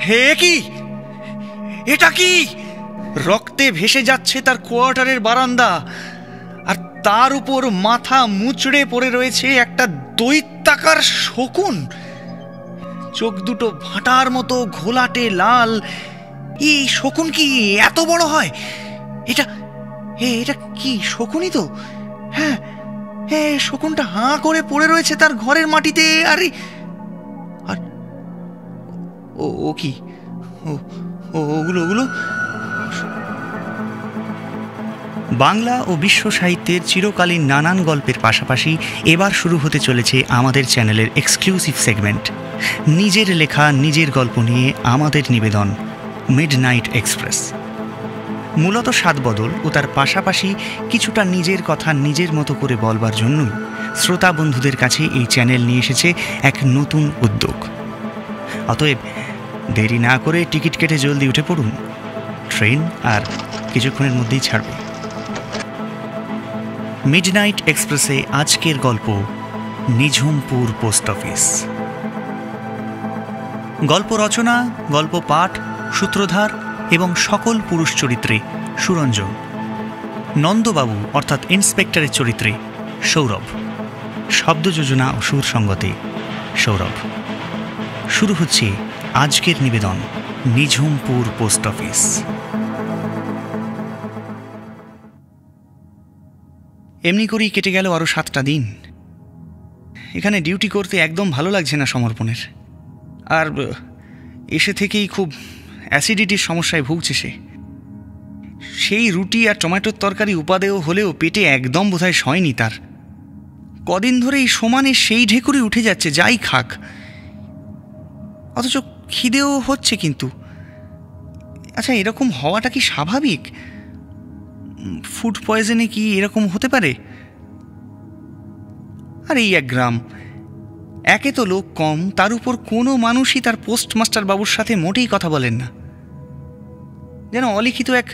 হে কি, এটা কি? রক্তে ভেসে যাচ্ছে তার কোয়ার্টারের বারান্দা, আর তার উপর মাথা মুচড়ে পড়ে রয়েছে একটা দৈত্যাকার শকুন। চোখ দুটো ভাটার মতো ঘোলাটে লাল। এই শকুন কি এত বড় হয়? এটা এটা কি শকুনই তো? হ্যাঁ হ্যাঁ, শকুনটা হাঁ করে পড়ে রয়েছে তার ঘরের মাটিতে। আর ও কি, ওগুলো ওগুলো বাংলা ও বিশ্ব সাহিত্যের চিরকালীন নানান গল্পের পাশাপাশি এবার শুরু হতে চলেছে আমাদের চ্যানেলের এক্সক্লুসিভ সেগমেন্ট, নিজের লেখা নিজের গল্প নিয়ে আমাদের নিবেদন মিডনাইট এক্সপ্রেস। মূলত স্বাদবদল ও তার পাশাপাশি কিছুটা নিজের কথা নিজের মতো করে বলবার জন্যই শ্রোতা বন্ধুদের কাছে এই চ্যানেল নিয়ে এসেছে এক নতুন উদ্যোগ। অতএব দেরি না করে টিকিট কেটে জলদি উঠে পড়ুন, ট্রেন আর কিছুক্ষণের মধ্যেই ছাড়বে। মিডনাইট এক্সপ্রেসে আজকের গল্প নিঝুমপুর পোস্ট অফিস। গল্প রচনা, গল্প পাঠ, সূত্রধার এবং সকল পুরুষ চরিত্রে সুরঞ্জন, নন্দবাবু অর্থাৎ ইন্সপেক্টরের চরিত্রে সৌরভ, শব্দ যোজনা ও সুর সঙ্গতে সৌরভ। শুরু হচ্ছে আজকের নিবেদন নিঝুমপুর পোস্ট অফিস। এমনি করেই কেটে গেল আরও 7টা দিন। এখানে ডিউটি করতে একদম ভালো লাগছে না সমর্পণের। আর এসে থেকেই খুব অ্যাসিডিটির সমস্যায় ভুগছে সে। সেই রুটি আর টমেটোর তরকারি উপাদেয় হলেও পেটে একদম বোধহয় সয়নি তার। কদিন ধরেই সমানে সেই ঢেকুরি উঠে যাচ্ছে যাই খাক, অথচ খিদেও হচ্ছে। কিন্তু আচ্ছা, এরকম হওয়াটা কি স্বাভাবিক? ফুড পয়জনে কি এরকম হতে পারে? আর এই এক গ্রাম, একে তো লোক কম, তার উপর কোনো মানুষই তার পোস্টমাস্টার বাবুর সাথে মোটেই কথা বলেন না। যেন অলিখিত এক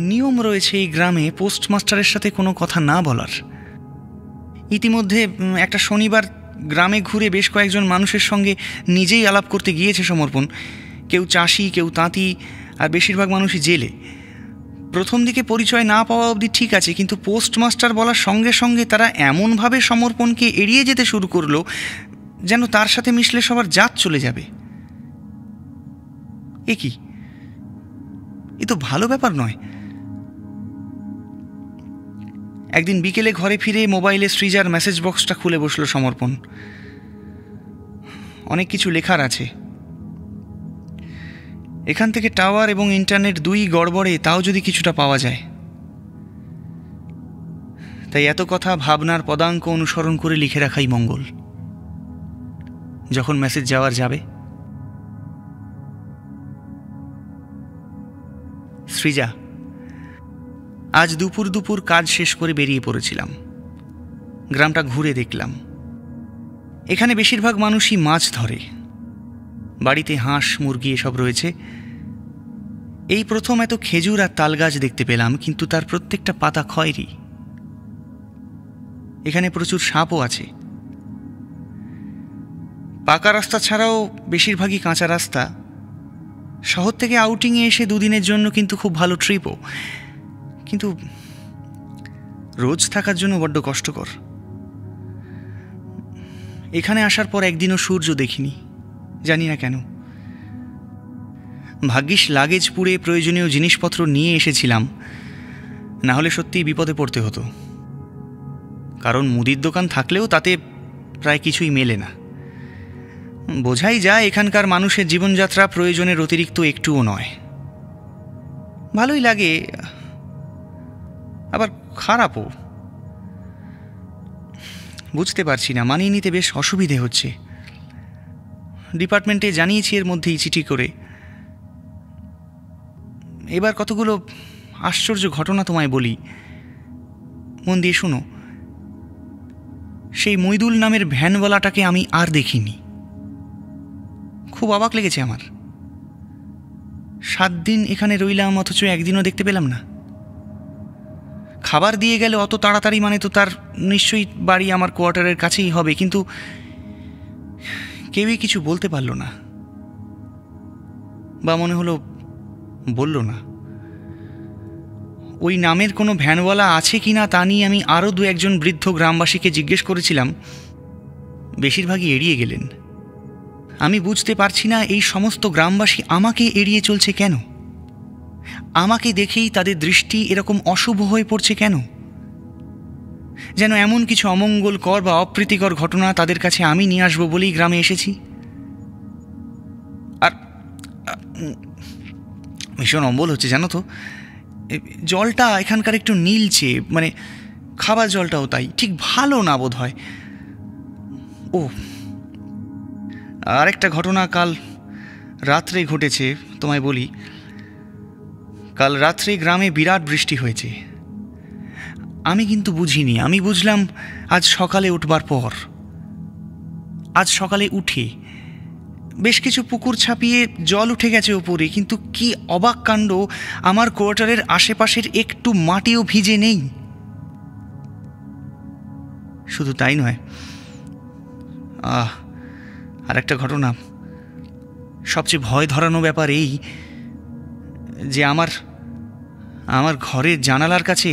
নিয়ম রয়েছে এই গ্রামে পোস্টমাস্টারের সাথে কোনো কথা না বলার। ইতিমধ্যে একটা শনিবার গ্রামে ঘুরে বেশ কয়েকজন মানুষের সঙ্গে নিজেই আলাপ করতে গিয়েছে সমর্পণ। কেউ চাষি, কেউ তাঁতি, আর বেশিরভাগ মানুষই জেলে। প্রথম দিকে পরিচয় না পাওয়া অবধি ঠিক আছে, কিন্তু পোস্টমাস্টার বলার সঙ্গে সঙ্গে তারা এমনভাবে সমর্পণকে এড়িয়ে যেতে শুরু করলো যেন তার সাথে মিশলে সবার জাত চলে যাবে। এ কি, এ তো ভালো ব্যাপার নয়। একদিন বিকেলে ঘরে ফিরে মোবাইলে সৃজার মেসেজ বক্সটা খুলে বসলো সমর্পণ। অনেক কিছু লেখার আছে। এখান থেকে টাওয়ার এবং ইন্টারনেট দুই গড়বড়ে, তাও যদি কিছুটা পাওয়া যায়। তাই এত কথা ভাবনার পদাঙ্ক অনুসরণ করে লিখে রাখাই মঙ্গল। যখন মেসেজ যাওয়ার যাবে, সৃজা, আজ দুপুর কাজ শেষ করে বেরিয়ে পড়েছিলাম। গ্রামটা ঘুরে দেখলাম। এখানে বেশিরভাগ মানুষই মাছ ধরে। বাড়িতে হাঁস, মুরগি এসব রয়েছে। এই প্রথম এত খেজুর আর তাল গাছ দেখতে পেলাম, কিন্তু তার প্রত্যেকটা পাতা খয়েরি। এখানে প্রচুর সাপও আছে। পাকা রাস্তা ছাড়াও বেশিরভাগই কাঁচা রাস্তা। শহর থেকে আউটিংয়ে এসে দুদিনের জন্য কিন্তু খুব ভালো ট্রিপও, কিন্তু রোজ থাকার জন্য বড্ড কষ্টকর। এখানে আসার পর একদিনও সূর্য দেখিনি, জানি না কেন। ভাগ্যিস লাগেজ পুড়ে প্রয়োজনীয় জিনিসপত্র নিয়ে এসেছিলাম, না হলে সত্যিই বিপদে পড়তে হতো। কারণ মুদির দোকান থাকলেও তাতে প্রায় কিছুই মেলে না। বোঝাই যায় এখানকার মানুষের জীবনযাত্রা প্রয়োজনের অতিরিক্ত একটুও নয়। ভালোই লাগে, আবার খারাপও। বুঝতে পারছি না, মানিয়ে নিতে বেশ অসুবিধে হচ্ছে। ডিপার্টমেন্টে জানিয়েছি এর মধ্যেই চিঠি করে। এবার কতগুলো আশ্চর্য ঘটনা তোমায় বলি, মন দিয়ে শুনো। সেই মইদুল নামের ভ্যানওয়ালাটাকে আমি আর দেখিনি। খুব অবাক লেগেছে আমার। 7 দিন এখানে রইলাম, অথচ একদিনও দেখতে পেলাম না। খাবার দিয়ে গেলে অত তাড়াতাড়ি, মানে তো তার নিশ্চয়ই বাড়ি আমার কোয়ার্টারের কাছেই হবে, কিন্তু কেউই কিছু বলতে পারল না। বা মনে হলো বলল না। ওই নামের কোনো ভ্যানওয়ালা আছে কি না তা নিয়ে আমি আরও 2-1 বৃদ্ধ গ্রামবাসীকে জিজ্ঞেস করেছিলাম, বেশিরভাগই এড়িয়ে গেলেন। আমি বুঝতে পারছি না এই সমস্ত গ্রামবাসী আমাকে এড়িয়ে চলছে কেন, আমাকে দেখেই তাদের দৃষ্টি এরকম অশুভ হয়ে পড়ছে কেন, যেন এমন কিছু অমঙ্গলকর বা অপ্রীতিকর ঘটনা তাদের কাছে আমি নিয়ে আসবো বলেই গ্রামে এসেছি। আর ভীষণ অম্বল হচ্ছে জানো তো, জলটা এখানকার একটু নীলচে, মানে খাবার জলটাও তাই, ঠিক ভালো না বোধ হয়। ও, আর একটা ঘটনা কাল রাত্রে ঘটেছে, তোমায় বলি। কাল রাত্রে গ্রামে বিরাট বৃষ্টি হয়েছে। আমি কিন্তু বুঝিনি, আমি বুঝলাম আজ সকালে উঠবার পর। আজ সকালে উঠে বেশ কিছু পুকুর ছাপিয়ে জল উঠে গেছে ওপরে, কিন্তু কি অবাক কাণ্ড, আমার কোয়ার্টারের আশেপাশের একটু মাটিও ভিজে নেই। শুধু তাই নয়, আর একটা ঘটনা, সবচেয়ে ভয় ধরানো ব্যাপার এই যে আমার ঘরের জানালার কাছে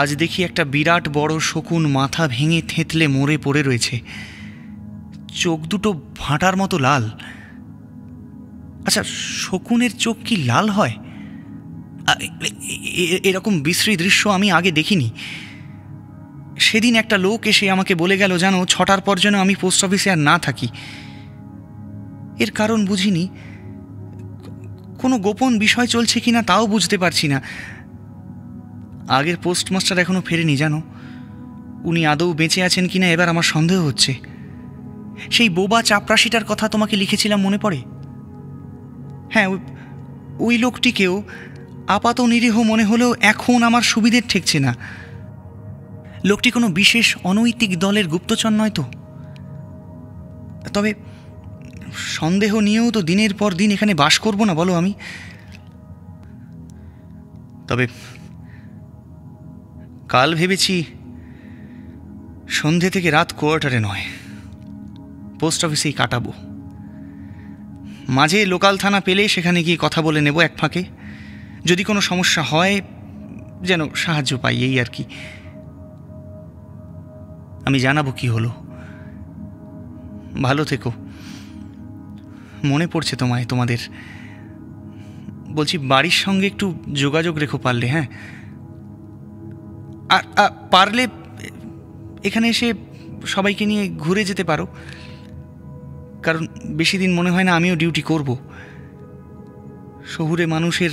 আজ দেখি একটা বিরাট বড় শকুন মাথা ভেঙে থেঁতলে মরে পড়ে রয়েছে। চোখ দুটো ভাঁটার মতো লাল। আচ্ছা, শকুনের চোখ কি লাল হয়? এরকম বিশ্রী দৃশ্য আমি আগে দেখিনি। সেদিন একটা লোক এসে আমাকে বলে গেল, জানো, 6টার পর যেন আমি পোস্ট অফিসে আর না থাকি। এর কারণ বুঝিনি, কোনো গোপন বিষয় চলছে কিনা তাও বুঝতে পারছি না। আগের পোস্টমাস্টার এখনো ফেরেনি, জানো। উনি আদৌ বেঁচে আছেন কিনা এবার আমার সন্দেহ হচ্ছে। সেই বোবা চাপরাশিটার কথা তোমাকে লিখেছিলাম, মনে পড়ে? হ্যাঁ, ওই লোকটিকেও আপাত নিরীহ মনে হলেও এখন আমার সুবিধের ঠেকছে না। লোকটি কোনো বিশেষ অনৈতিক দলের গুপ্তচর নয় তো? তবে সন্দেহ নিয়েও তো দিনের পর দিন এখানে বাস করব না, বলো আমি? তবে কাল ভেবেছি সন্ধে থেকে রাত কোয়ার্টারে নয়, পোস্ট অফিসেই কাটাবো। মাঝে লোকাল থানা পেলে সেখানে গিয়ে কথা বলে নেব এক ফাঁকে। যদি কোনো সমস্যা হয় যেন সাহায্য পাই, এই আর কি। আমি জানাবো কি হলো। ভালো থেকো। মনে পড়ছে তোমাদের। বলছি, বাড়ির সঙ্গে একটু যোগাযোগ রেখো পারলে। হ্যাঁ, আর পারলে এখানে এসে সবাইকে নিয়ে ঘুরে যেতে পারো, কারণ বেশি দিন মনে হয় না আমিও ডিউটি করব। শহুরে মানুষের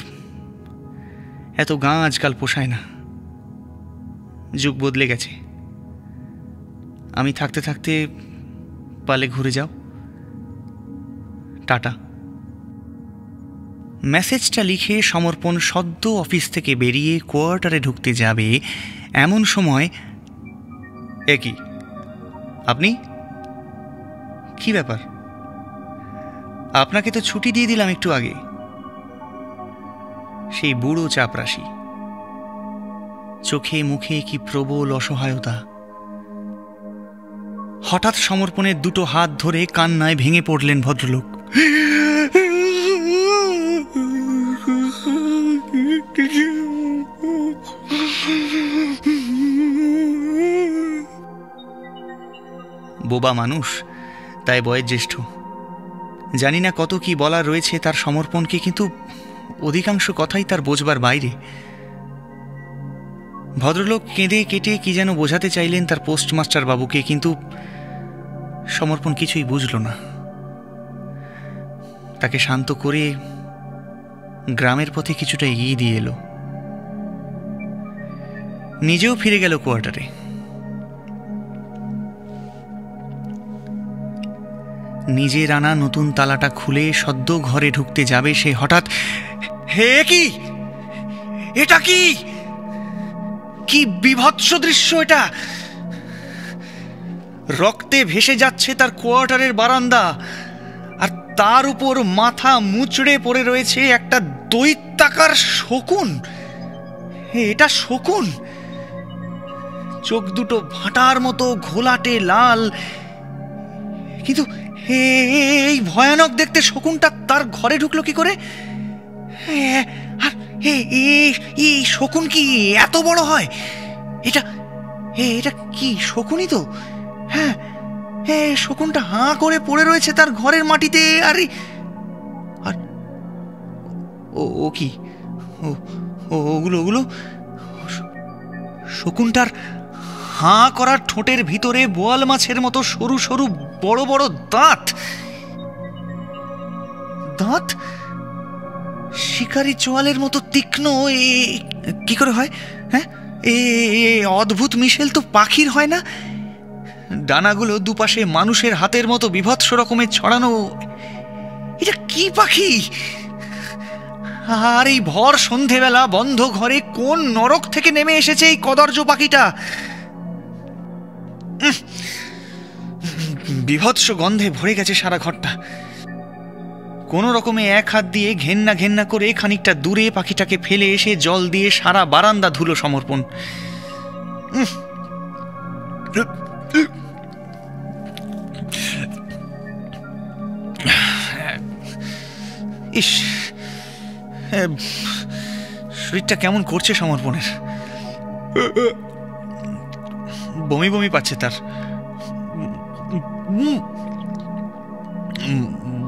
এত গাঁ আজকাল পোষায় না। যুগ বদলে গেছে। আমি থাকতে থাকতে পারলে ঘুরে যাও। টাটা। মেসেজটা লিখে সমর্পণ সদ্য অফিস থেকে বেরিয়ে কোয়ার্টারে ঢুকতে যাবে এমন সময়, কি আপনি? কি ব্যাপার? আপনাকে তো ছুটি দিয়ে দিলাম একটু আগে। সেই বুড়ো চাপরাশি, চোখে মুখে কি প্রবল অসহায়তা। হঠাৎ সমর্পণের দুটো হাত ধরে কান্নায় ভেঙে পড়লেন ভদ্রলোক। বোবা মানুষ, তাই বয়োজ্যেষ্ঠ। জানি না কত কি বলার রয়েছে তার সমর্পণকে, কিন্তু অধিকাংশ কথাই তার বোঝবার বাইরে। ভদ্রলোক কেঁদে কেটে কি যেন বোঝাতে চাইলেন তার পোস্টমাস্টার বাবুকে, কিন্তু সমর্পণ কিছুই বুঝল না। তাকে শান্ত করে গ্রামের পথে কিছুটা এগিয়ে দিয়ে এলো। নিজেও ফিরে গেল কোয়ার্টারে। নিজের আনা নতুন তালাটা খুলে সদ্য ঘরে ঢুকতে যাবে সে হঠাৎ, হে কি, এটা কি, কি বিভৎস দৃশ্য এটা! রক্তে ভেসে যাচ্ছে তার কোয়ার্টারের বারান্দা, আর তার উপর মাথা মুচড়ে পড়ে রয়েছে একটা দৈত্যাকার শকুন। এটা শকুন, চোখ দুটো ভাঁটার মতো ঘোলাটে লাল, কিন্তু এই ভয়ানক দেখতে শকুনটা তার ঘরে ঢুকলো কি করে? আর এই শকুন কি এত বড় হয়? এটা এটা কি শকুনই তো? হ্যাঁ, শকুনটা হাঁ করে পড়ে রয়েছে তার ঘরের মাটিতে। আর ও কি ওগুলো শকুনটার হাঁ করা ঠোঁটের ভিতরে বোয়াল মাছের মতো সরু সরু বড় বড় দাঁত। দাঁত শিকারি চোয়ালের মতো তীক্ষ্ণ। কি করে হয়? হ্যাঁ, অদ্ভুত মিশেল তো পাখির হয় না? ডানাগুলো দুপাশে মানুষের হাতের মতো বিভৎস রকমের ছড়ানো। এটা কি পাখি? আর এই ভর সন্ধেবেলা বন্ধ ঘরে কোন নরক থেকে নেমে এসেছে এই কদর্য পাখিটা? বিভৎস গন্ধে ভরে গেছে সারা ঘরটা। কোনো রকমে এক হাত দিয়ে ঘেন্না ঘেন্না করে খানিকটা দূরে পাখিটাকে ফেলে এসে জল দিয়ে সারা বারান্দা ধুলো সমর্পণ। ইস, শরীরটা কেমন করছে সমর্পণের। বমি বমি পাচ্ছে তার।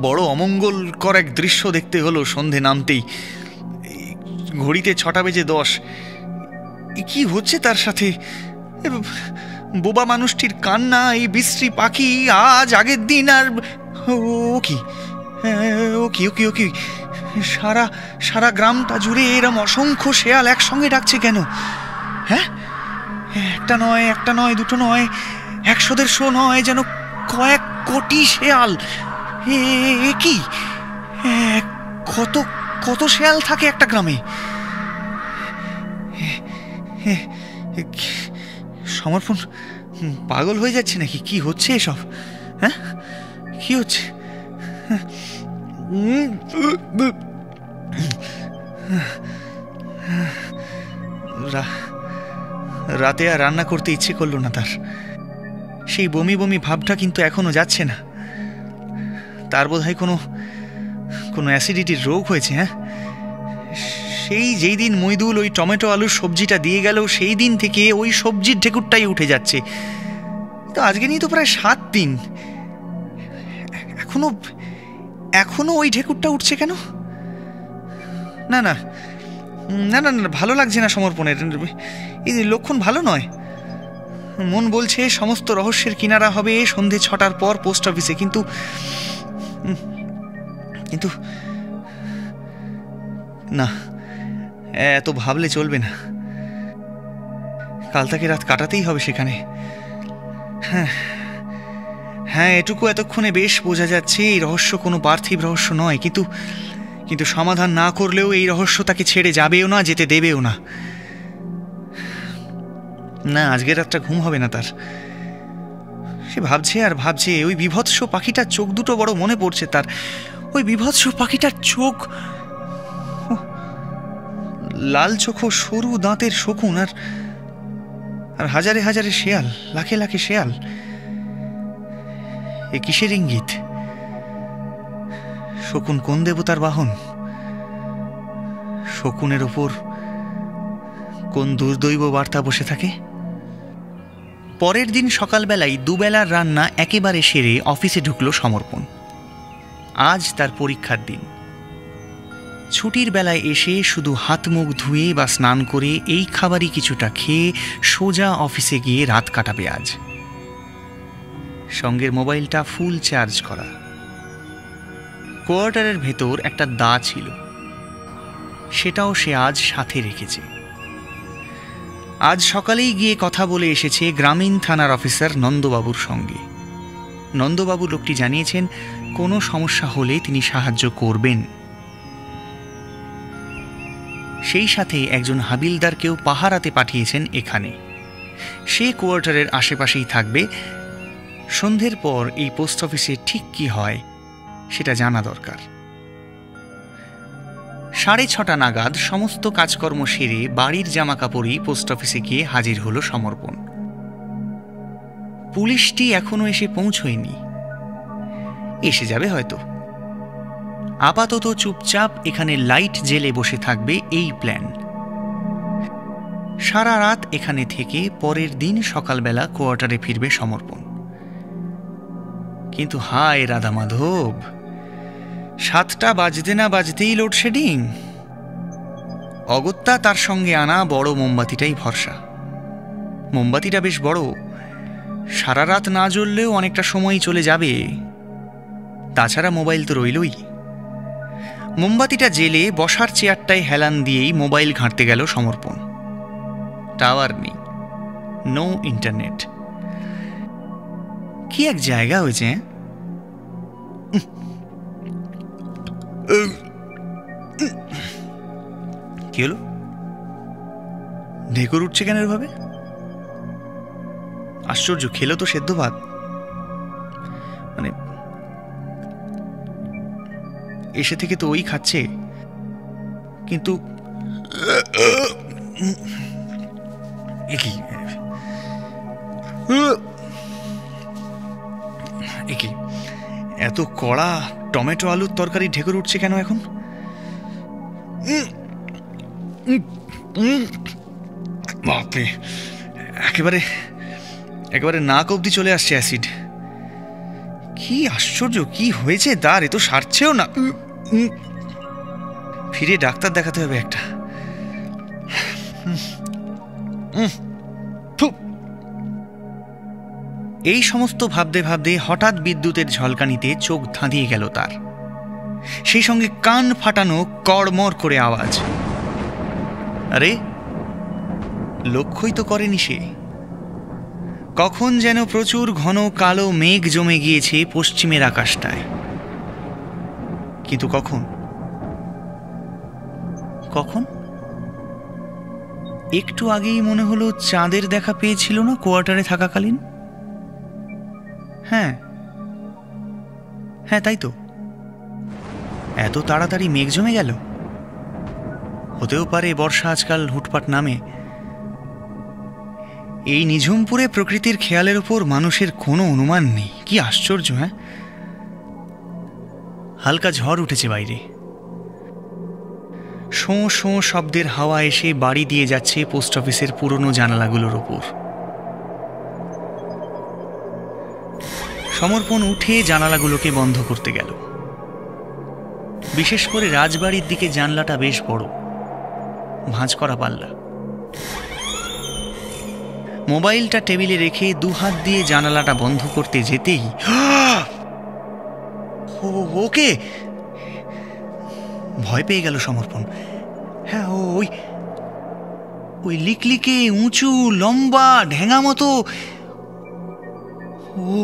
বড় অমঙ্গলকর এক দৃশ্য দেখতে হলো সন্ধে নামতেই। ঘড়িতে 6:10। কি হচ্ছে তার সাথে? বোবা মানুষটির কান্না, এই বিশ্রী পাখি, আজ আগের দিন। আর ও কি সারা সারা গ্রামটা জুড়ে এরম অসংখ্য শেয়াল একসঙ্গে ডাকছে কেন? হ্যাঁ, একটা নয় দুটো নয়, 100-150 নয়, যেন কয়েক কোটি শেয়াল। কি কত শেয়াল থাকে একটা গ্রামে? সমর্পণ পাগল হয়ে যাচ্ছে নাকি? কি হচ্ছে এসব? হ্যাঁ, কি হচ্ছে? রাতে আর রান্না করতে ইচ্ছে করলো না তার। সেই বমি বমি ভাবটা কিন্তু এখনো যাচ্ছে না। তার বোধহয় কোনো অ্যাসিডিটির রোগ হয়েছে। হ্যাঁ, সেই যেই দিন মইদুল ওই টমেটো আলুর সবজিটা দিয়ে গেল, সেই দিন থেকে ওই সবজির ঢেকুরটাই উঠে যাচ্ছে। তো আজকে নিয়ে তো প্রায় 7 দিন, এখনো ওই ঢেকুরটা উঠছে কেন? না না না না না, ভালো লাগছে না সমর্পণের। এই লক্ষণ ভালো নয়। মন বলছে সমস্ত রহস্যের কিনারা হবে সন্ধে 6টার পর পোস্ট অফিসে, কিন্তু না, এত ভাবলে চলবে না। কাল থেকে রাত কাটাতেই হবে সেখানে। হ্যাঁ, এটুকু এতক্ষণে বেশ বোঝা যাচ্ছে এই রহস্য কোনো পার্থিব রহস্য নয়, কিন্তু সমাধান না করলেও এই রহস্য তাকে ছেড়ে যাবেও না, যেতে দেবেও না। না, আজকের রাতটা ঘুম হবে না তার। সে ভাবছে আর ভাবছে, ওই বিভৎস পাখিটার চোখ দুটো বড় মনে পড়ছে তার। ওই বিভৎস পাখিটার চোখ, লাল চোখো সরু দাঁতের শকুন, আর হাজারে হাজারে শেয়াল, লাখে লাখে শেয়াল। এ কিসের ইঙ্গিত? শকুন কোন দেবতার বাহন? শকুনের ওপর কোন দুর্দৈব বার্তা বসে থাকে? পরের দিন সকালবেলায় দুবেলার রান্না একেবারে সেরে অফিসে ঢুকলো সমর্পণ। আজ তার পরীক্ষার দিন। ছুটির বেলায় এসে শুধু হাত মুখ ধুয়ে বা স্নান করে এই খাবারই কিছুটা খেয়ে সোজা অফিসে গিয়ে রাত কাটাবে আজ। সঙ্গের মোবাইলটা ফুল চার্জ করা। কোয়ার্টারের ভেতর একটা দা ছিল, সেটাও সে আজ সাথে রেখেছে। আজ সকালেই গিয়ে কথা বলে এসেছে গ্রামীণ থানার অফিসার নন্দবাবুর সঙ্গে। নন্দবাবু লোকটি জানিয়েছেন কোনো সমস্যা হলে তিনি সাহায্য করবেন। সেই সাথে একজন হাবিলদারকেও পাহারাতে পাঠিয়েছেন এখানে। সে কোয়ার্টারের আশেপাশেই থাকবে। সন্ধ্যের পর এই পোস্ট অফিসে ঠিক কি হয় সেটা জানা দরকার। 6:30 নাগাদ সমস্ত কাজকর্ম সেরে বাড়ির জামা কাপড়ই পোস্ট অফিসে গিয়ে হাজির হলো সমর্পণ। পুলিশটি এখনো এসে পৌঁছয়নি। এসে যাবে হয়তো। আপাতত চুপচাপ এখানে লাইট জেলে বসে থাকবে এই প্ল্যান। সারা রাত এখানে থেকে পরের দিন সকালবেলা কোয়ার্টারে ফিরবে সমর্পণ। কিন্তু হায় রাধা মাধব, 7টা বাজতে না বাজতেই লোডশেডিং। অগত্যা তার সঙ্গে আনা বড় মোমবাতিটাই ভরসা। মোমবাতিটা বেশ বড়, সারা রাত না জ্বললেও অনেকটা সময় চলে যাবে। তাছাড়া মোবাইল তো রইলই। মোমবাতিটা জেলে বসার চেয়ারটায় হেলান দিয়েই মোবাইল ঘাঁটতে গেল সমর্পণ। টাওয়ার নেই, নো ইন্টারনেট। কি এক জায়গা হয়েছে। কি হলো? ঢেকুর উঠছে কেন এভাবে? আশ্চর্য, খেলো তো সেদ্ধ ভাত। মানে এসে থেকে তো ওই খাচ্ছে, কিন্তু এত কড়া টমেটো আলুর তরকারি ঢেকুর উঠছে কেন এখন? বাপরে, একেবারে একেবারে নাক অব্দি চলে আসছে অ্যাসিড। কি আশ্চর্য, কি হয়েছে তার? এ তো সারছেও না। ফিরে ডাক্তার দেখাতে হবে একটা। এই সমস্ত ভাবতে ভাবতে হঠাৎ বিদ্যুতের ঝলকানিতে চোখ ধাঁধিয়ে গেল তার। সেই সঙ্গে কান ফাটানো কড়মড় করে আওয়াজ। আরে, লক্ষ্যই তো করেনি সে। কখন যেন প্রচুর ঘন কালো মেঘ জমে গিয়েছে পশ্চিমের আকাশটায়। কিন্তু কখন কখন একটু আগেই মনে হলো চাঁদের দেখা পেয়েছিল না কোয়ার্টারে থাকাকালীন? হ্যাঁ হ্যাঁ, তাই তো। এত তাড়াতাড়ি মেঘ জমে গেল? হতেও পারে বর্ষা আজকাল হুটপাট নামে। এই নিঝুমপুরে প্রকৃতির খেয়ালের উপর মানুষের কোনো অনুমান নেই। কি আশ্চর্য! হ্যাঁ, হালকা ঝড় উঠেছে বাইরে। শোঁ শোঁ শব্দের হাওয়া এসে বাড়ি দিয়ে যাচ্ছে পোস্ট অফিসের পুরনো জানালাগুলোর ওপর। সমর্পণ উঠে জানালাগুলোকে বন্ধ করতে গেল। বিশেষ করে রাজবাড়ির দিকে জানলাটা বেশ বড়, ভাঁজ করা পাল্লা। মোবাইলটা টেবিলে রেখে দুহাত দিয়ে জানালাটা বন্ধ করতে যেতেই ওকে ভয় পেয়ে গেল সমর্পণ। হ্যাঁ, ওই লিকলিকে উঁচু লম্বা ঢেঙা মতো ও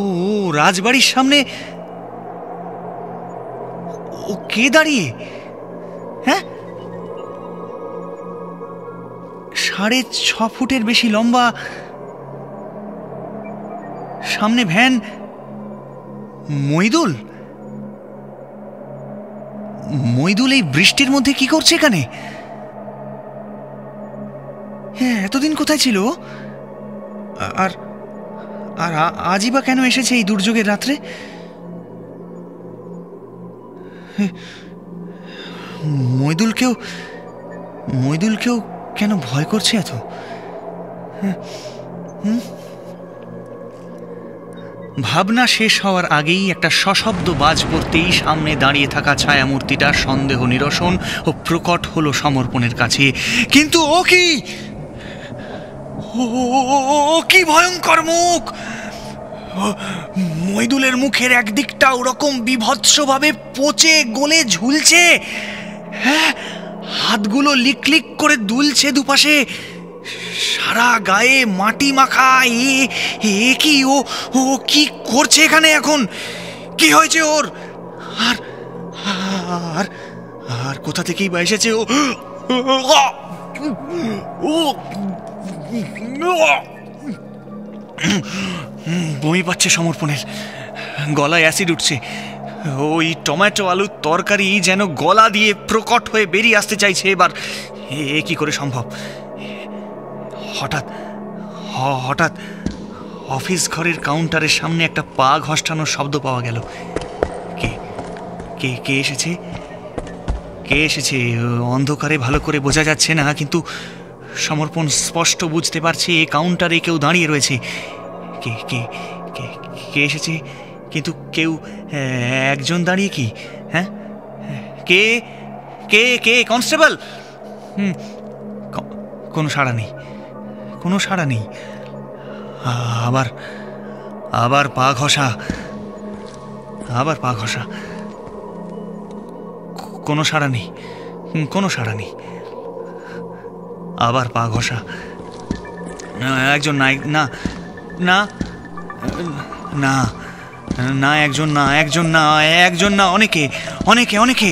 রাজবাড়ির সামনে ও কে দাঁড়িয়ে? হ্যাঁ, 6.5 ফুটের বেশি লম্বা, সামনে ভ্যান। মইদুল এই বৃষ্টির মধ্যে কি করছে এখানে? হ্যাঁ, এতদিন কোথায় ছিল? আর আর আজই বা কেন এসেছে এই দুর্যোগের রাত্রে? মইদুলকেও কেন ভয় করছে এত? ভাবনা শেষ হওয়ার আগেই একটা সশব্দ বাজ পড়তেই সামনে দাঁড়িয়ে থাকা ছায়ামূর্তিটা সন্দেহ নিরসন ও প্রকট হলো সমর্পণের কাছে। কিন্তু ও কি ভয়ঙ্কর মুখ! মইদুলের মুখের একদিকটা ওরকম বিভৎসভাবে পচে গলে ঝুলছে। হ্যাঁ, হাতগুলো লিকলিক করে দুলছে দুপাশে, সারা গায়ে মাটি মাখা। কি ও কি করছে এখানে এখন? কি হয়েছে ওর? আর আর আর কোথা থেকেই বা এসেছে ও? বমি পাচ্ছে সমর্পণের, গলায় অ্যাসিড উঠছে। ওই টমেটো আলুর তরকারি যেন গলা দিয়ে প্রকট হয়ে বেরিয়ে আসতে চাইছে এবার। এ কি করে সম্ভব? হঠাৎ অফিস ঘরের কাউন্টারের সামনে একটা পা ঘষ্টানোর শব্দ পাওয়া গেল। কে কে এসেছে? কে এসেছে? অন্ধকারে ভালো করে বোঝা যাচ্ছে না, কিন্তু সমর্পণ স্পষ্ট বুঝতে পারছে কাউন্টারে কেউ দাঁড়িয়ে রয়েছে। কে কে কে কে এসেছে? কিন্তু কেউ একজন দাঁড়িয়ে কি? হ্যাঁ, কে কে কে কনস্টেবল? কোনো সাড়া নেই, কোনো সাড়া নেই। আবার আবার পা ঘষা, আবার পা ঘষা। কোনো সাড়া নেই, কোনো সাড়া নেই। আবার পা ঘষা। একজন নাই, না না না না, একজন না, একজন না, একজন না, অনেকে অনেকে অনেকে,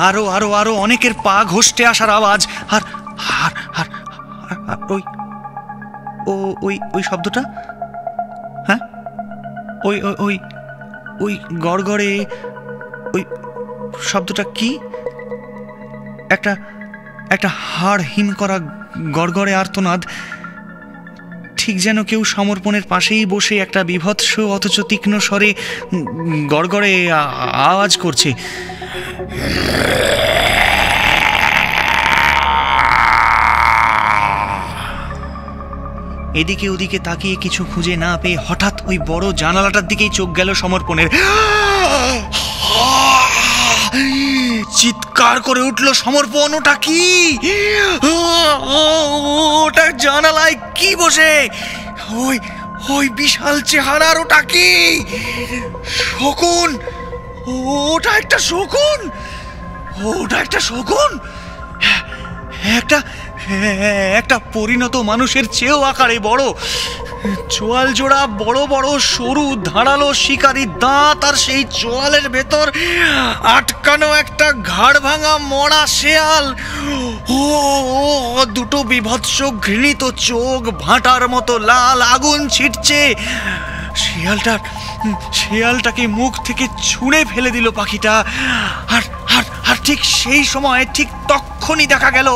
আরো আরো আরো অনেকের পা ঘষতে আসার আওয়াজ। আর আর আর ওই ওই ওই শব্দটা, হ্যাঁ, ওই ওই ওই গড়গড়ে ওই শব্দটা কি? একটা একটা হাড় হিম করা গড়গড়ে আর্তনাদ, ঠিক যেন কেউ সমর্পণের পাশেই বসে একটা বিভৎস অথচ তীক্ষ্ণ স্বরে গড়গড়ে আওয়াজ করছে। এদিকে ওদিকে তাকিয়ে কিছু খুঁজে না পেয়ে হঠাৎ ওই বড় জানালাটার দিকেই চোখ গেল সমর্পণের। চিৎকার করে উঠল সমর্পণ, ওটা কি? ওটা জানালায় কি বসে? ওই ওই বিশাল চেহারার ওটা কি? শকুন! ওটা একটা শকুন! ওটা একটা শকুন! একটা একটা পরিণত মানুষের চেয়েও আকারে বড়, চোয়াল জোড়া বড় বড় সরু ধারালো শিকারি দাঁত, আর সেই চোয়ালের ভেতর আটকানো একটা ঘাড় ভাঙা মরা শেয়াল। ও দুটো বিভৎস ঘৃণিত চোখ, ভাঁটার মতো লাল, আগুন ছিটছে। শিয়ালটাকে মুখ থেকে ছুঁড়ে ফেলে দিল পাখিটা। আর আর আর ঠিক সেই সময়, ঠিক তখনই দেখা গেল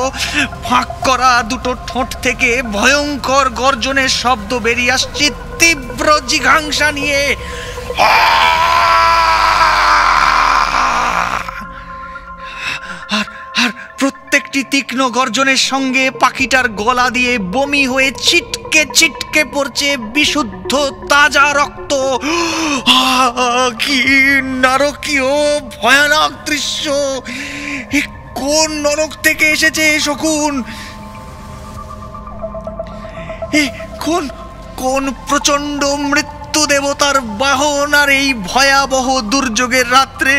ফাঁক করা দুটো ঠোঁট থেকে ভয়ঙ্কর গর্জনের শব্দ বেরিয়ে আসছে তীব্র জিঘাংসা নিয়ে। আর আর প্রত্যেকটি তীক্ষ্ণ গর্জনের সঙ্গে পাখিটার গলা দিয়ে বমি হয়ে ছিটকে ছিটকে পড়ছে বিশুদ্ধ তাজা রক্ত। কি নারকীয় ভয়ানক দৃশ্য! কোন নরক থেকে এসেছে শকুন? কোন কোন প্রচন্ড মৃত্যু দেবতার বাহন? আর এই ভয়াবহ দুর্যোগের রাত্রে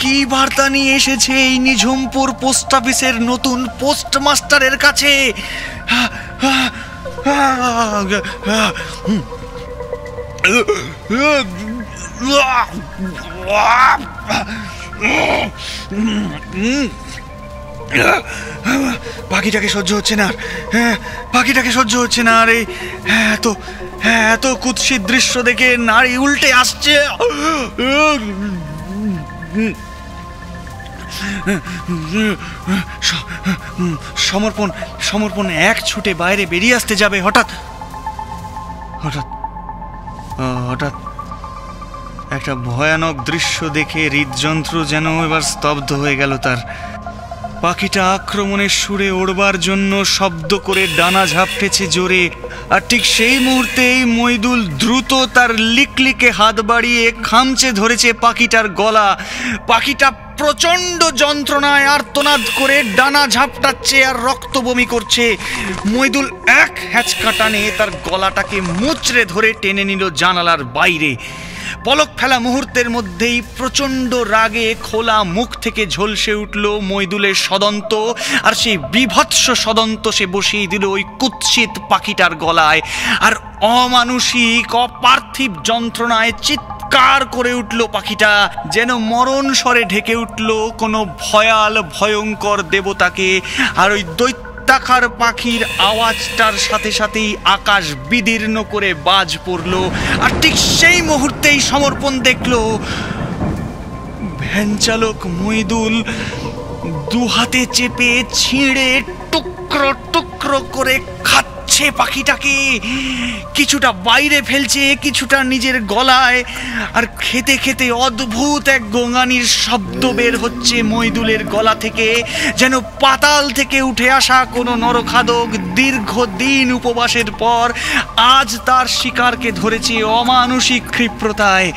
কি বার্তা নিয়ে এসেছে এই নিঝুমপুর পোস্ট অফিসের নতুন পোস্টমাস্টারের কাছে? পাখিটাকে সহ্য হচ্ছে না, পাখিটাকে সহ্য হচ্ছে না। আরে এত এত কুৎসিত দৃশ্য দেখে নাড়ি উল্টে আসছে। সমর্পণ সমর্পণ এক ছুটে বাইরে বেরিয়ে আসতে যাবে, হঠাৎ হঠাৎ হঠাৎ একটা ভয়ানক দৃশ্য দেখে হৃদযন্ত্র যেন এবার স্তব্ধ হয়ে গেল তার। পাখিটা আক্রমণের সুরে ওড়বার জন্য শব্দ করে ডানা ঝাপটেছে জোরে, আর ঠিক সেই মুহূর্তেই মইদুল দ্রুত তার লিকলিকে হাত বাড়িয়ে খামচে ধরেছে পাখিটার গলা। পাখিটা প্রচণ্ড যন্ত্রণায় আর্তনাদ করে ডানা ঝাপটাচ্ছে আর রক্ত বমি করছে। মইদুল এক হ্যাঁচকা টানে তার গলাটাকে মুচড়ে ধরে টেনে নিল জানালার বাইরে। পলক ফেলা মুহূর্তের মধ্যেই প্রচণ্ড রাগে খোলা মুখ থেকে ঝলসে উঠল মইদুলের সদন্ত, আর সেই বিভৎস সদন্ত সে বসিয়ে দিল ওই কুৎসিত পাখিটার গলায়। আর অমানুষিক অপার্থিব যন্ত্রণায় চিৎকার করে উঠল পাখিটা, যেন মরণ স্বরে ঢেকে উঠল কোনো ভয়াল ভয়ঙ্কর দেবতাকে। আর ওই দৈত্যাকার পাখির আওয়াজটার সাথে সাথেই আকাশ বিদীর্ণ করে বাজ পড়ল। আর ঠিক সেই মুহূর্তেই সমর্পণ দেখল ভ্যান চালক মইদুল দু হাতে চেপে ছিঁড়ে টুকরো টুকরো করে খাচ্ছে করছে পাখিটাকে, কিছুটা বাইরে ফেলছে, কিছুটা নিজের গলায়, আর খেতে খেতে অদ্ভুত এক গোঙানির শব্দ বের হচ্ছে মইদুলের গলা থেকে, যেন পাতাল থেকে উঠে আসা কোনো নরখাদক দীর্ঘদিন উপবাসের পর আজ তার শিকারকে ধরেছে অমানুষিক ক্ষিপ্রতায়।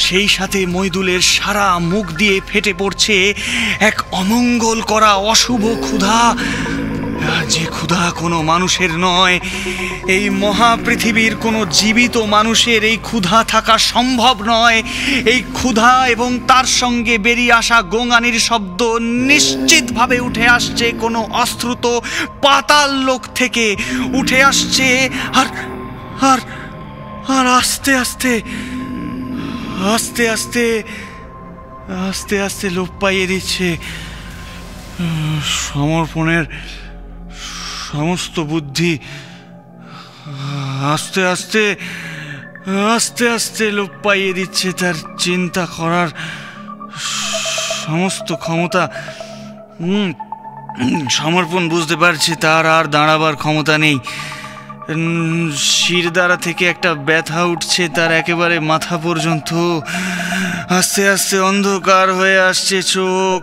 সেই সাথে মইদুলের সারা মুখ দিয়ে ফেটে পড়ছে এক অমঙ্গল করা অশুভ ক্ষুধা, যে ক্ষুধা কোনো মানুষের নয়। এই মহাপৃথিবীর কোনো জীবিত মানুষের এই ক্ষুধা থাকা সম্ভব নয়। এই ক্ষুধা এবং তার সঙ্গে বেরিয়ে আসা গোঙানির শব্দ নিশ্চিতভাবে উঠে আসছে কোনো অশ্রুত পাতাল লোক থেকে, উঠে আসছে আর আর আর আস্তে আস্তে আস্তে আস্তে আস্তে আস্তে লোপ পাইয়ে দিচ্ছে সমর্পণের সমস্ত বুদ্ধি। আস্তে আস্তে আস্তে আস্তে লোপ পাইয়ে দিচ্ছে তার চিন্তা করার সমস্ত ক্ষমতা। সমর্পণ বুঝতে পারছে তার আর দাঁড়াবার ক্ষমতা নেই। শিরদাঁড়া থেকে একটা ব্যথা উঠছে তার একেবারে মাথা পর্যন্ত। আস্তে আস্তে অন্ধকার হয়ে আসছে চোখ।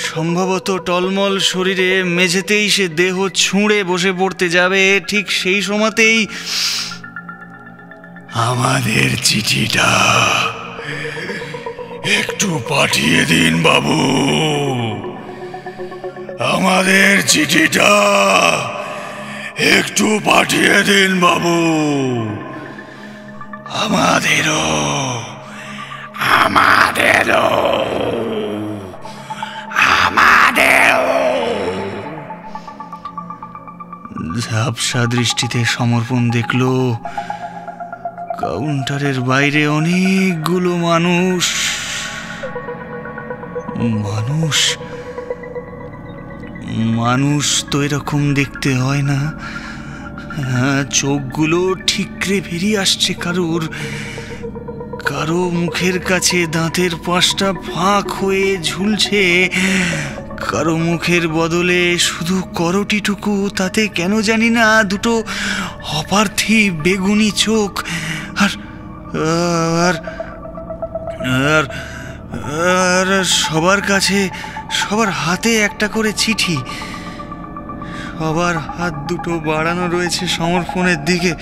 সম্ভবত টলমল শরীরে মেঝেতেই সে দেহ ছুঁড়ে বসে পড়তে যাবে। ঠিক সেই সময়তেই আমাদের চিঠিটা একটু পাঠিয়ে দিন বাবু, আমাদের চিঠিটা একটু পাঠিয়ে দিন বাবু। আমাদেরও আমাদেরও আমাদেরও। ঝাপসা দৃষ্টিতে সমর্পণ দেখল কাউন্টারের বাইরে অনেকগুলো মানুষ। মানুষ মানুষ তো এরকম দেখতে হয় না। চোখগুলো ঠিকরে বেরিয়ে আসছে কারোর। কারো মুখের কাছে দাঁতের পাশটা ফাঁক হয়ে ঝুলছে, কারো মুখের বদলে শুধু করটিটুকু, তাতে কেন জানি না দুটো অপার্থিব বেগুনি চোখ। আর আর আর সবার কাছে, সবার হাতে একটা করে চিঠি। সবার হাত দুটো বাড়ানো রয়েছে সমর্পণের দিকে।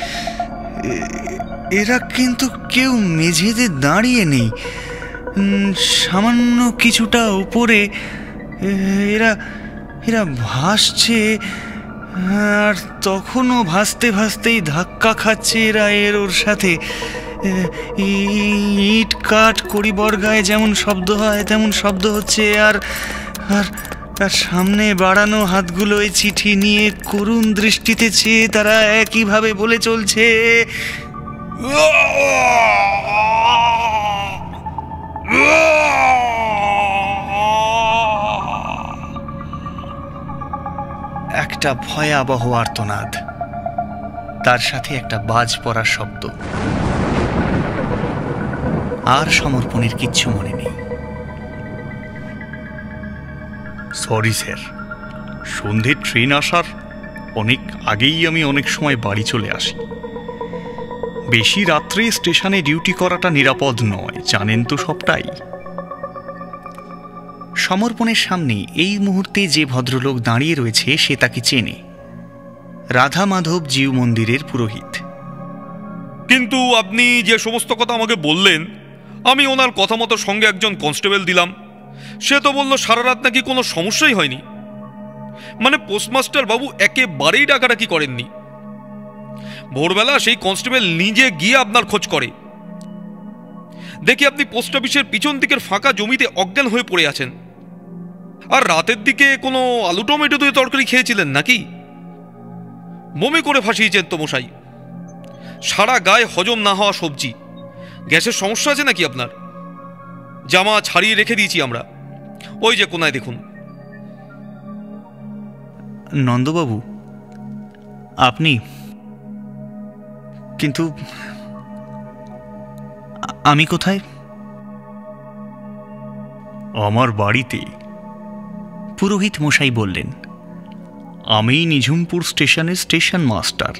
এরা কিন্তু কেউ মেঝেতে দাঁড়িয়ে নেই, সামান্য কিছুটা উপরে। এরা এরা ভাসছে, আর তখনও ভাসতে ভাসতেই ধাক্কা খাচ্ছে এরা ওর সাথে। ইট কাঠ কড়ি বর্গায় যেমন শব্দ হয় তেমন শব্দ হচ্ছে। আর আর তার সামনে বাড়ানো হাতগুলো এই চিঠি নিয়ে করুণ দৃষ্টিতে চেয়ে তারা একইভাবে বলে চলছে, একটা ভয়াবহ আর্তনাদ, তার সাথে একটা বাজ পড়ার শব্দ। আর সমর্পণের কিচ্ছু মনে নেই। সরি স্যার, সন্ধ্যের ট্রেন আসার অনেক আগেই আমি অনেক সময় বাড়ি চলে আসি। বেশি রাত্রে স্টেশনে ডিউটি করাটা নিরাপদ নয়, জানেন তো সবটাই। সমর্পণের সামনে এই মুহূর্তে যে ভদ্রলোক দাঁড়িয়ে রয়েছে সে তাকে চেনে। রাধা মাধব জিউ মন্দিরের পুরোহিত। কিন্তু আপনি যে সমস্ত কথা আমাকে বললেন, আমি ওনার কথা মতো সঙ্গে একজন কনস্টেবল দিলাম। সে তো বলল সারা রাত নাকি কোনো সমস্যাই হয়নি। মানে পোস্টমাস্টার বাবু একেবারেই ডাকাডাকি করেননি। ভোরবেলা সেই কনস্টেবল নিজে গিয়ে আপনার খোঁজ করে। দেখি আপনি পোস্ট অফিসের পিছন দিকের ফাঁকা জমিতে অজ্ঞান হয়ে পড়ে আছেন। আর রাতের দিকে কোনো আলু টমেটো দিয়ে তরকারি খেয়েছিলেন নাকি? বমি করে ফাঁসিয়েছেন তো মশাই। সারা গায়ে হজম না হওয়া সবজি। গ্যাসের সমস্যা আছে নাকি আপনার? জামা ছাড়িয়ে রেখে দিয়েছি আমরা, ওই যে কোনায় দেখুন। নন্দবাবু, আপনি কিন্তু আমি কোথায়? আমার বাড়িতে। পুরোহিত মশাই বললেন। আমি নিঝুমপুর স্টেশনের স্টেশন মাস্টার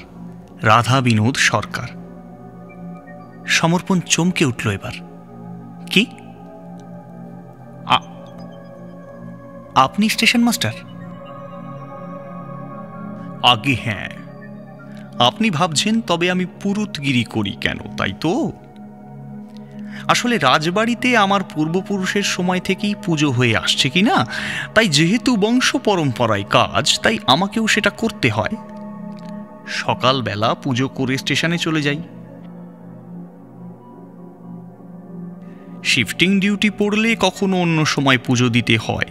রাধা বিনোদ সরকার। সমর্পণ চমকে উঠল এবার। কি? আপনি স্টেশন মাস্টার? আগে হ্যাঁ। আপনি ভাবছেন তবে আমি পুরুতগিরি করি কেন, তাই তো? আসলে রাজবাড়িতে আমার পূর্বপুরুষের সময় থেকেই পুজো হয়ে আসছে কি না, তাই যেহেতু বংশ পরম্পরায় কাজ, তাই আমাকেও সেটা করতে হয়। সকালবেলা পুজো করে স্টেশনে চলে যাই। শিফটিং ডিউটি পড়লে কখনো অন্য সময় পুজো দিতে হয়,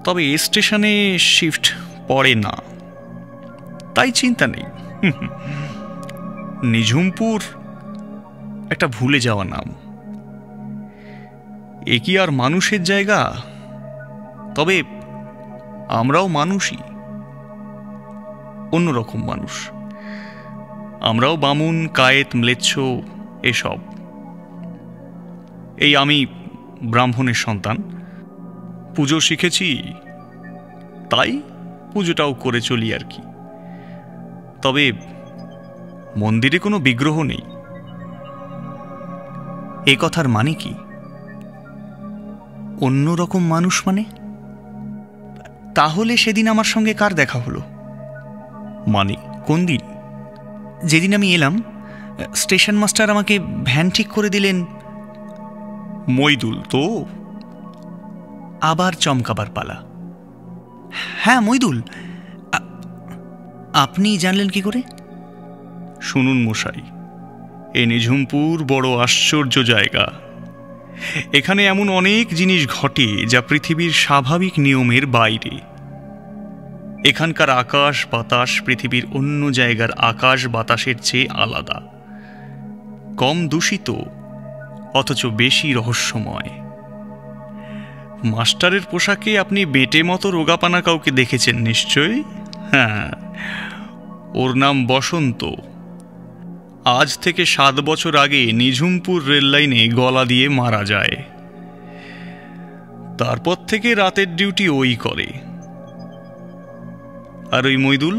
তবে এ স্টেশনে শিফট পড়ে না, তাই চিন্তা নেই। নিঝুমপুর একটা ভুলে যাওয়া নাম। এ কি আর মানুষের জায়গা? তবে আমরাও মানুষই, অন্যরকম মানুষ। আমরাও বামুন, কায়েত, ম্লেচ্ছ এসব। এই আমি ব্রাহ্মণের সন্তান, পুজো শিখেছি, তাই পুজোটাও করে চলি আর কি। তবে মন্দিরে কোনো বিগ্রহ নেই। এ কথার মানে কি? অন্যরকম মানুষ মানে? তাহলে সেদিন আমার সঙ্গে কার দেখা হলো? মানে কোন দিন? যেদিন আমি এলাম, স্টেশন মাস্টার আমাকে ভ্যান ঠিক করে দিলেন। মইদুল তো? আবার চমকাবার পালা। হ্যাঁ, মইদুল। আপনি জানলেন কি করে? শুনুন মশাই, এ নিঝুমপুর বড় আশ্চর্য জায়গা। এখানে এমন অনেক জিনিস ঘটে যা পৃথিবীর স্বাভাবিক নিয়মের বাইরে। এখানকার আকাশ বাতাস পৃথিবীর অন্য জায়গার আকাশ বাতাসের চেয়ে আলাদা, কম দূষিত, অথচ বেশি রহস্যময়। মাস্টারের পোশাকে আপনি বেটে মতো রোগাপানা কাউকে দেখেছেন নিশ্চয়ই। হ্যাঁ, ওর নাম বসন্ত। আজ থেকে 7 বছর আগে নিঝুমপুর রেল লাইনে গলা দিয়ে মারা যায়। তারপর থেকে রাতের ডিউটি ওই করে। আর ওই মইদুল,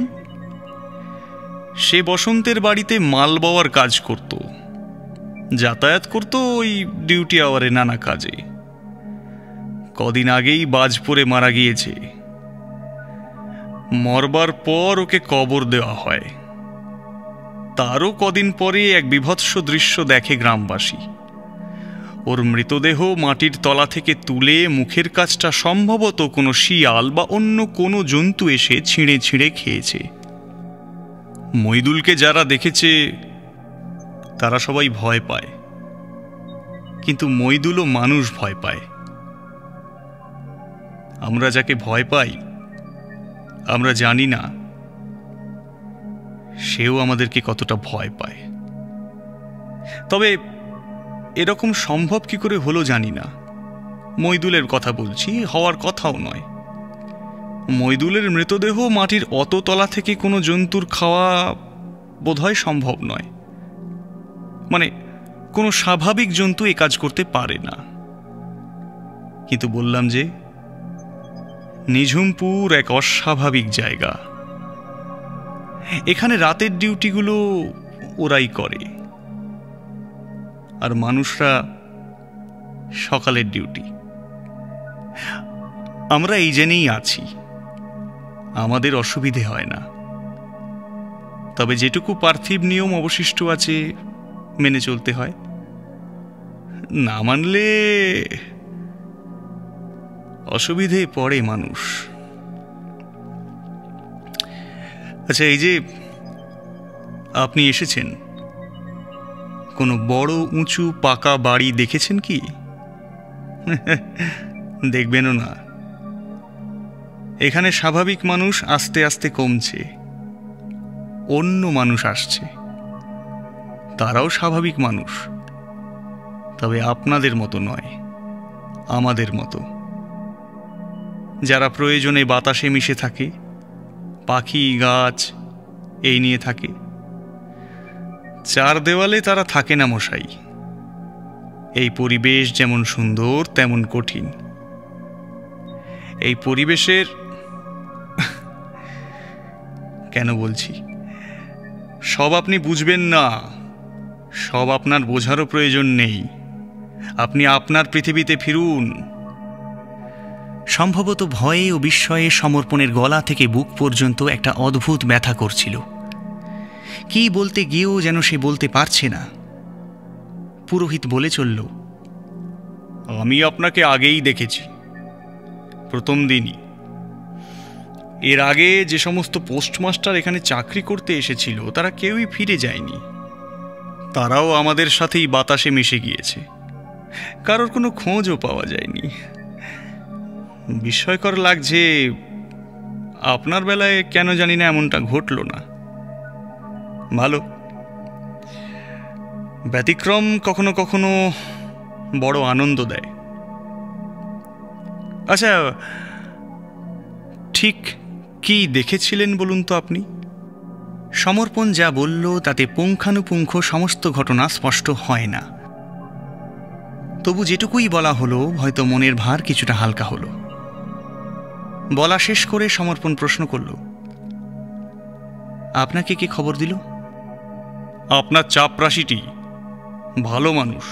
সে বসন্তের বাড়িতে মাল বওয়ার কাজ করত, যাতায়াত করত ওই ডিউটি আওয়ারে নানা কাজে। কদিন আগেই বাজ পড়ে মারা গিয়েছে। মরবার পর ওকে কবর দেওয়া হয়। তারও কদিন পরে এক বিভৎস দৃশ্য দেখে গ্রামবাসী। ওর মৃতদেহ মাটির তলা থেকে তুলে মুখের কাছটা সম্ভবত কোনো শিয়াল বা অন্য কোনো জন্তু এসে ছিঁড়ে ছিঁড়ে খেয়েছে। মইদুলকে যারা দেখেছে তারা সবাই ভয় পায়, কিন্তু মইদুলও মানুষ ভয় পায়। আমরা যাকে ভয় পাই আমরা জানি না সেও আমাদেরকে কতটা ভয় পায়। তবে এরকম সম্ভব কি করে হলো জানি না। মইদুলের কথা বলছি, হওয়ার কথাও নয়। মইদুলের মৃতদেহ মাটির অত তলা থেকে কোনো জন্তুর খাওয়া বোধহয় সম্ভব নয়। মানে কোনো স্বাভাবিক জন্তু এ কাজ করতে পারে না। কিন্তু বললাম যে নিঝুমপুর এক অস্বাভাবিক জায়গা। এখানে রাতের ডিউটিগুলো ওরাই করে, আর মানুষরা সকালের ডিউটি। আমরা এই জেনেই আছি, আমাদের অসুবিধে হয় না। তবে যেটুকু পার্থিব নিয়ম অবশিষ্ট আছে মেনে চলতে হয়, না মানলে অসুবিধে পড়ে মানুষ। আচ্ছা, এই যে আপনি এসেছেন, কোনো বড় উঁচু পাকা বাড়ি দেখেছেন কি? দেখবেনও না। এখানে স্বাভাবিক মানুষ আস্তে আস্তে কমছে, অন্য মানুষ আসছে। তারাও স্বাভাবিক মানুষ, তবে আপনাদের মতো নয়, আমাদের মতো। যারা প্রয়োজনে বাতাসে মিশে থাকে, পাখি গাছ এই নিয়ে থাকে। চার দেওয়ালে তারা থাকে না মশাই, এই পরিবেশ যেমন সুন্দর তেমন কঠিন। এই পরিবেশের কেন বলছি, সব আপনি বুঝবেন না, সব আপনার বোঝারও প্রয়োজন নেই। আপনি আপনার পৃথিবীতে ফিরুন। সম্ভবত ভয়ে ও বিস্ময়ে সমর্পণের গলা থেকে বুক পর্যন্ত একটা অদ্ভুত ব্যথা করছিল। কি বলতে গিয়েও যেন সে বলতে পারছে না। পুরোহিত বলে চলল, আমি আপনাকে আগেই দেখেছি, প্রথম দিনই। এর আগে যে সমস্ত পোস্টমাস্টার এখানে চাকরি করতে এসেছিল তারা কেউই ফিরে যায়নি। তারাও আমাদের সাথেই বাতাসে মিশে গিয়েছে, কারোর কোনো খোঁজও পাওয়া যায়নি। বিস্ময়কর লাগছে, আপনার বেলায় কেন জানি না এমনটা ঘটল না। ভালো, ব্যতিক্রম কখনো কখনো বড় আনন্দ দেয়। আচ্ছা, ঠিক কি দেখেছিলেন বলুন তো আপনি? সমর্পণ যা বলল তাতে পুঙ্খানুপুঙ্খ সমস্ত ঘটনা স্পষ্ট হয় না। তবু যেটুকুই বলা হলো হয়তো মনের ভার কিছুটা হালকা হলো। বলা শেষ করে সমর্পণ প্রশ্ন করল, আপনাকে কে খবর দিল? আপনার চাপরাশিটি ভালো মানুষ,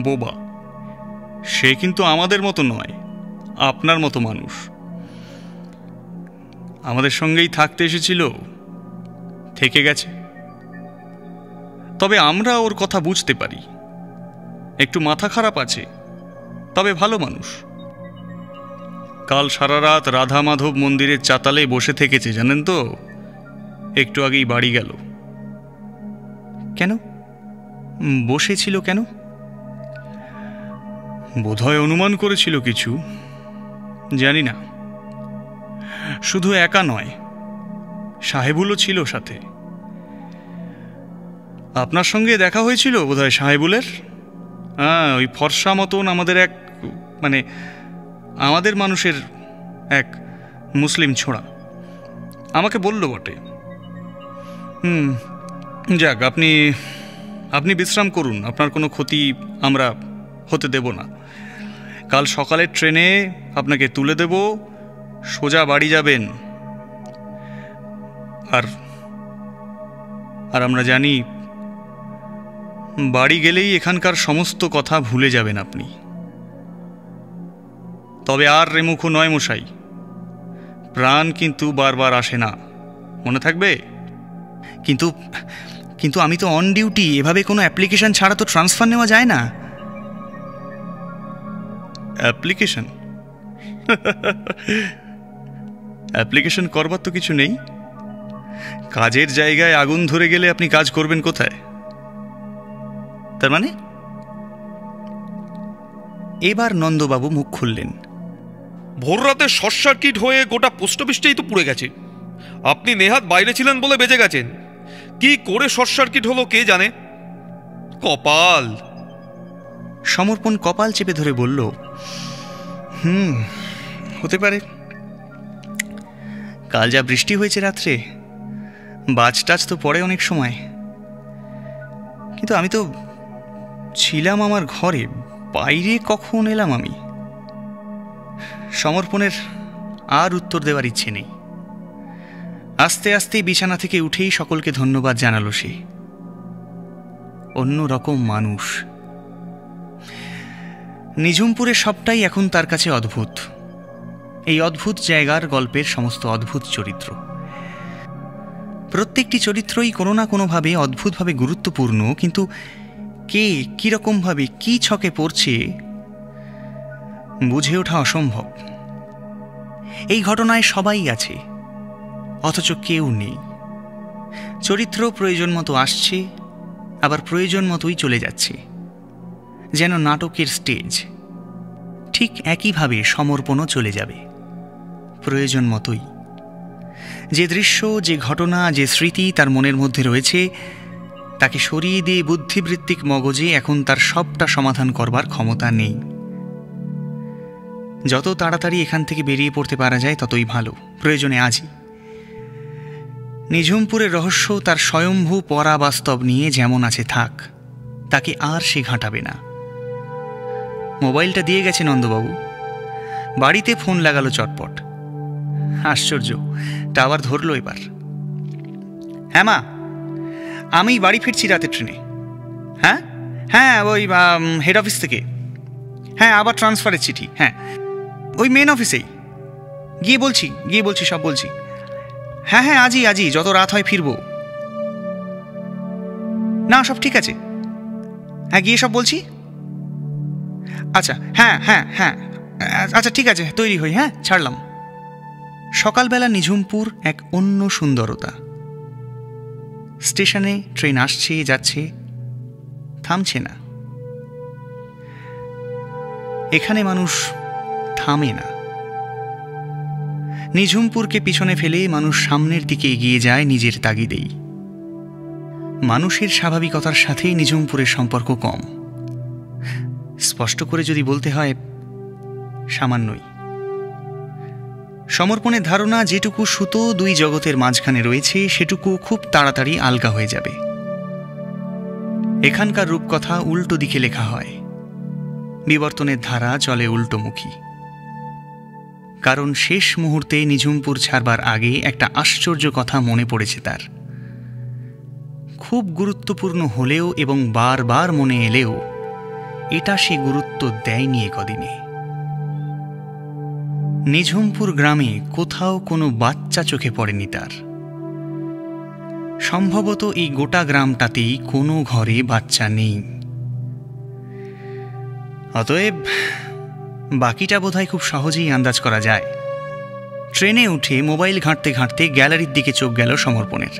বোবা। সে কিন্তু আমাদের মতো নয়, আপনার মতো মানুষ। আমাদের সঙ্গেই থাকতে এসেছিল, থেকে গেছে। তবে আমরা ওর কথা বুঝতে পারি। একটু মাথা খারাপ আছে, তবে ভালো মানুষ। কাল সারা রাত রাধা মাধব মন্দিরের চাতালে বসে থেকেছে, জানেন তো? একটু আগেই বাড়ি গেল। কেন বসেছিল? কেন? বোধহয় অনুমান করেছিল কিছু, জানি না। শুধু একা নয়, সাহেবুলও ছিল সাথে। আপনার সঙ্গে দেখা হয়েছিল বোধহয় সাহেবুলের। হ্যাঁ, ওই ফর্সা মতন আমাদের এক, মানে আমাদের মানুষের এক মুসলিম ছোড়া আমাকে বলল বটে। যাক, আপনি বিশ্রাম করুন, আপনার কোনো ক্ষতি আমরা হতে দেব না। কাল সকালের ট্রেনে আপনাকে তুলে দেব, সোজা বাড়ি যাবেন। আর আমরা জানি, বাড়ি গেলেই এখানকার সমস্ত কথা ভুলে যাবেন আপনি। তবে আর রেমুখো নয় মশাই, প্রাণ কিন্তু বারবার আসে না, মনে থাকবে। কিন্তু কিন্তু আমি তো অন ডিউটি, এভাবে কোনো অ্যাপ্লিকেশন ছাড়া তো ট্রান্সফার নেওয়া যায় না। অ্যাপ্লিকেশন অ্যাপ্লিকেশন করবার তো কিছু নেই। কাজের জায়গায় আগুন ধরে গেলে আপনি কাজ করবেন কোথায়? তার মানে? এবার নন্দবাবু মুখ খুললেন। ভোর রাতে শর্ট সার্কিট হয়ে গোটা পোস্ট অফিসটাই তো পুড়ে গেছে। আপনি নেহাত বাইরে ছিলেন বলে বেঁচে গেছেন। কি করে শর্ট সার্কিট হলো কে জানে। কপাল। সমর্পণ কপাল চেপে ধরে বলল, হতে পারে। কাল যা বৃষ্টি হয়েছে রাত্রে, বাজ টাজ তো পড়ে অনেক সময়। কিন্তু আমি তো ছিলাম আমার ঘরে, বাইরে কখন এলাম আমি? সমর্পণের আর উত্তর দেওয়ার ইচ্ছে নেই। আস্তে আস্তে বিছানা থেকে উঠেই সকলকে ধন্যবাদ জানালো সে। অন্য রকম মানুষ। নিঝুমপুরের সবটাই এখন তার কাছে অদ্ভুত। এই অদ্ভুত জায়গার গল্পের সমস্ত অদ্ভুত চরিত্র, প্রত্যেকটি চরিত্রই কোনো না কোনোভাবে অদ্ভুতভাবে গুরুত্বপূর্ণ। কিন্তু কে কীরকমভাবে কি ছকে পড়ছে বুঝে ওঠা অসম্ভব। এই ঘটনায় সবাই আছে, অথচ কেউ নেই। চরিত্র প্রয়োজন মতো আসছে, আবার প্রয়োজন মতোই চলে যাচ্ছে, যেন নাটকের স্টেজ। ঠিক একইভাবে সমর্পণও চলে যাবে, প্রয়োজন মতোই। যে দৃশ্য, যে ঘটনা, যে স্মৃতি তার মনের মধ্যে রয়েছে, তাকে সরিয়ে দিয়ে বুদ্ধিবৃত্তিক মগজে এখন তার সবটা সমাধান করবার ক্ষমতা নেই। যত তাড়াতাড়ি এখান থেকে বেরিয়ে পড়তে পারা যায় ততই ভালো, প্রয়োজনে আজই। নিঝুমপুরের রহস্য তার স্বয়ম্ভূ পরাবাস্তব নিয়ে যেমন আছে থাক, তাকে আর সে ঘাঁটাবে না। মোবাইলটা দিয়ে গেছে নন্দবাবু। বাড়িতে ফোন লাগালো চটপট। আশ্চর্য, টাওয়ার ধরলো এবার। হ্যাঁ মা, আমি বাড়ি ফিরছি রাতের ট্রেনে। হ্যাঁ হ্যাঁ, ওই হেড অফিস থেকে। হ্যাঁ, আবার ট্রান্সফারের চিঠি। হ্যাঁ, ওই মেন অফিসেই। গিয়ে বলছি সব বলছি। হ্যাঁ হ্যাঁ, আজই যত রাত হয় ফিরবো। না, সব ঠিক আছে। হ্যাঁ, গিয়ে সব বলছি। আচ্ছা, হ্যাঁ হ্যাঁ হ্যাঁ, আচ্ছা ঠিক আছে, তৈরি হই। হ্যাঁ, ছাড়লাম। সকালবেলা নিঝুমপুর এক অন্য সুন্দরতা। স্টেশনে ট্রেন আসছে যাচ্ছে, থামছে না। এখানে মানুষ থামে না। নিঝুমপুরকে পিছনে ফেলে মানুষ সামনের দিকে এগিয়ে যায় নিজের তাগিদেই। মানুষের স্বাভাবিকতার সাথে নিঝুমপুরের সম্পর্ক কম। স্পষ্ট করে যদি বলতে হয়, সামান্যই। সমর্পণের ধারণা যেটুকু সুতো দুই জগতের মাঝখানে রয়েছে সেটুকু খুব তাড়াতাড়ি আলগা হয়ে যাবে। এখানকার রূপকথা উল্টো দিকে লেখা হয়। বিবর্তনের ধারা চলে উল্টোমুখী। কারণ শেষ মুহূর্তে নিঝুমপুর ছাড়বার আগে একটা আশ্চর্য কথা মনে পড়েছে তার। খুব গুরুত্বপূর্ণ হলেও এবং বারবার মনে এলেও এটা সে গুরুত্ব দেয়নি কদিনে। নিঝুমপুর গ্রামে কোথাও কোনো বাচ্চা চোখে পড়েনি তার। সম্ভবত এই গোটা গ্রামটাতেই কোনো ঘরে বাচ্চা নেই। অতএব বাকিটা বোধহয় খুব সহজেই আন্দাজ করা যায়। ট্রেনে উঠে মোবাইল ঘাঁটতে ঘাঁটতে গ্যালারির দিকে চোখ গেল সমর্পণের।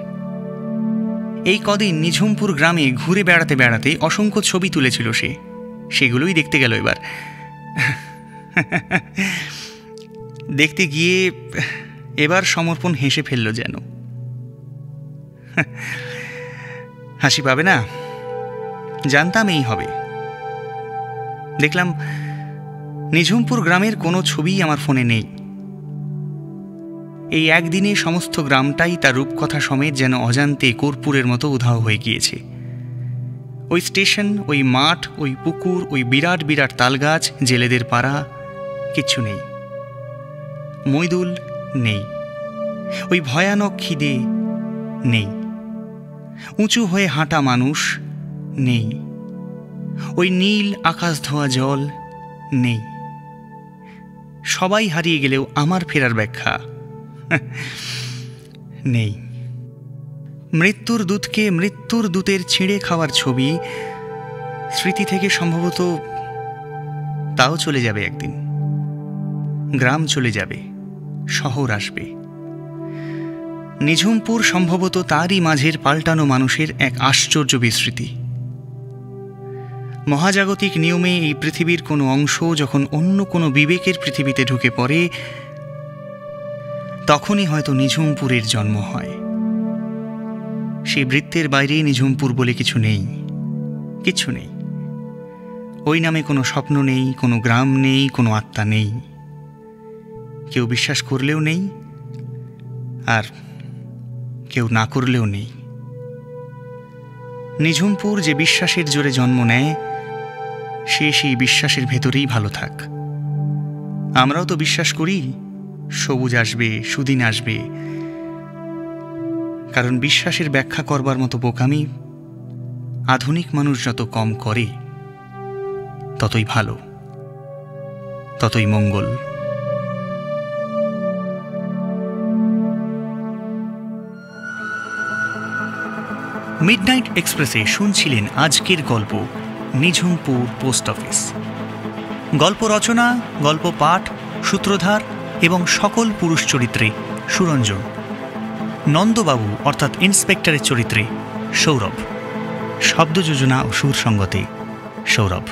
এই কদিন নিঝুমপুর গ্রামে ঘুরে বেড়াতে বেড়াতে অসংখ্য ছবি তুলেছিল সে, সেগুলোই দেখতে গেল এবার। দেখতে গিয়ে এবার সমর্পণ হেসে ফেলল যেন। হাসি পাবে না, জানতাম এই হবে। দেখলাম নিঝুমপুর গ্রামের কোনো ছবিই আমার ফোনে নেই। এই একদিনে সমস্ত গ্রামটাই তার রূপকথা সমেত যেন অজান্তে কর্পূরের মতো উধাও হয়ে গিয়েছে। ওই স্টেশন, ওই মাঠ, ওই পুকুর, ওই বিরাট বিরাট তালগাছ, জেলেদের পাড়া, কিচ্ছু নেই। মইদুল নেই, ওই ভয়ানক খিদে নেই, উঁচু হয়ে হাঁটা মানুষ নেই, ওই নীল আকাশ ধোয়া জল নেই। সবাই হারিয়ে গেলেও আমার ফেরার ব্যাখ্যা নেই। মৃত্যুর দূতকে মৃত্যুর দূতের ছিঁড়ে খাওয়ার ছবি স্মৃতি থেকে সম্ভবত তাও চলে যাবে একদিন। গ্রাম চলে যাবে, শহর আসবে। নিঝুমপুর সম্ভবত তারই মাঝের পাল্টানো মানুষের এক আশ্চর্য বিস্মৃতি। মহাজাগতিক নিয়মে এই পৃথিবীর কোনো অংশ যখন অন্য কোনো বিবেকের পৃথিবীতে ঢুকে পড়ে, তখনই হয়তো নিঝুমপুরের জন্ম হয়। সেই বৃত্তের বাইরে নিঝুমপুর বলে কিছু নেই, কিচ্ছু নেই। ওই নামে কোনো স্বপ্ন নেই, কোনো গ্রাম নেই, কোনো আত্মা নেই। কেউ বিশ্বাস করলেও নেই, আর কেউ না করলেও নেই। নিঝুমপুর যে বিশ্বাসের জোরে জন্ম নেয়, সে সেই বিশ্বাসের ভেতরেই ভালো থাক। আমরাও তো বিশ্বাস করি সবুজ আসবে, সুদিন আসবে, কারণ বিশ্বাসের ব্যাখ্যা করবার মতো বোকামি আধুনিক মানুষ যত কম করে ততই ভালো, ততই মঙ্গল। মিডনাইট এক্সপ্রেসে শুনছিলেন আজকের গল্প নিঝুমপুর পোস্ট অফিস। গল্প রচনা, গল্প পাঠ, সূত্রধার এবং সকল পুরুষ চরিত্রে সুরঞ্জন। নন্দবাবু অর্থাৎ ইন্সপেক্টরের চরিত্রে সৌরভ। শব্দ যোজনা ও সুর সঙ্গতে সৌরভ।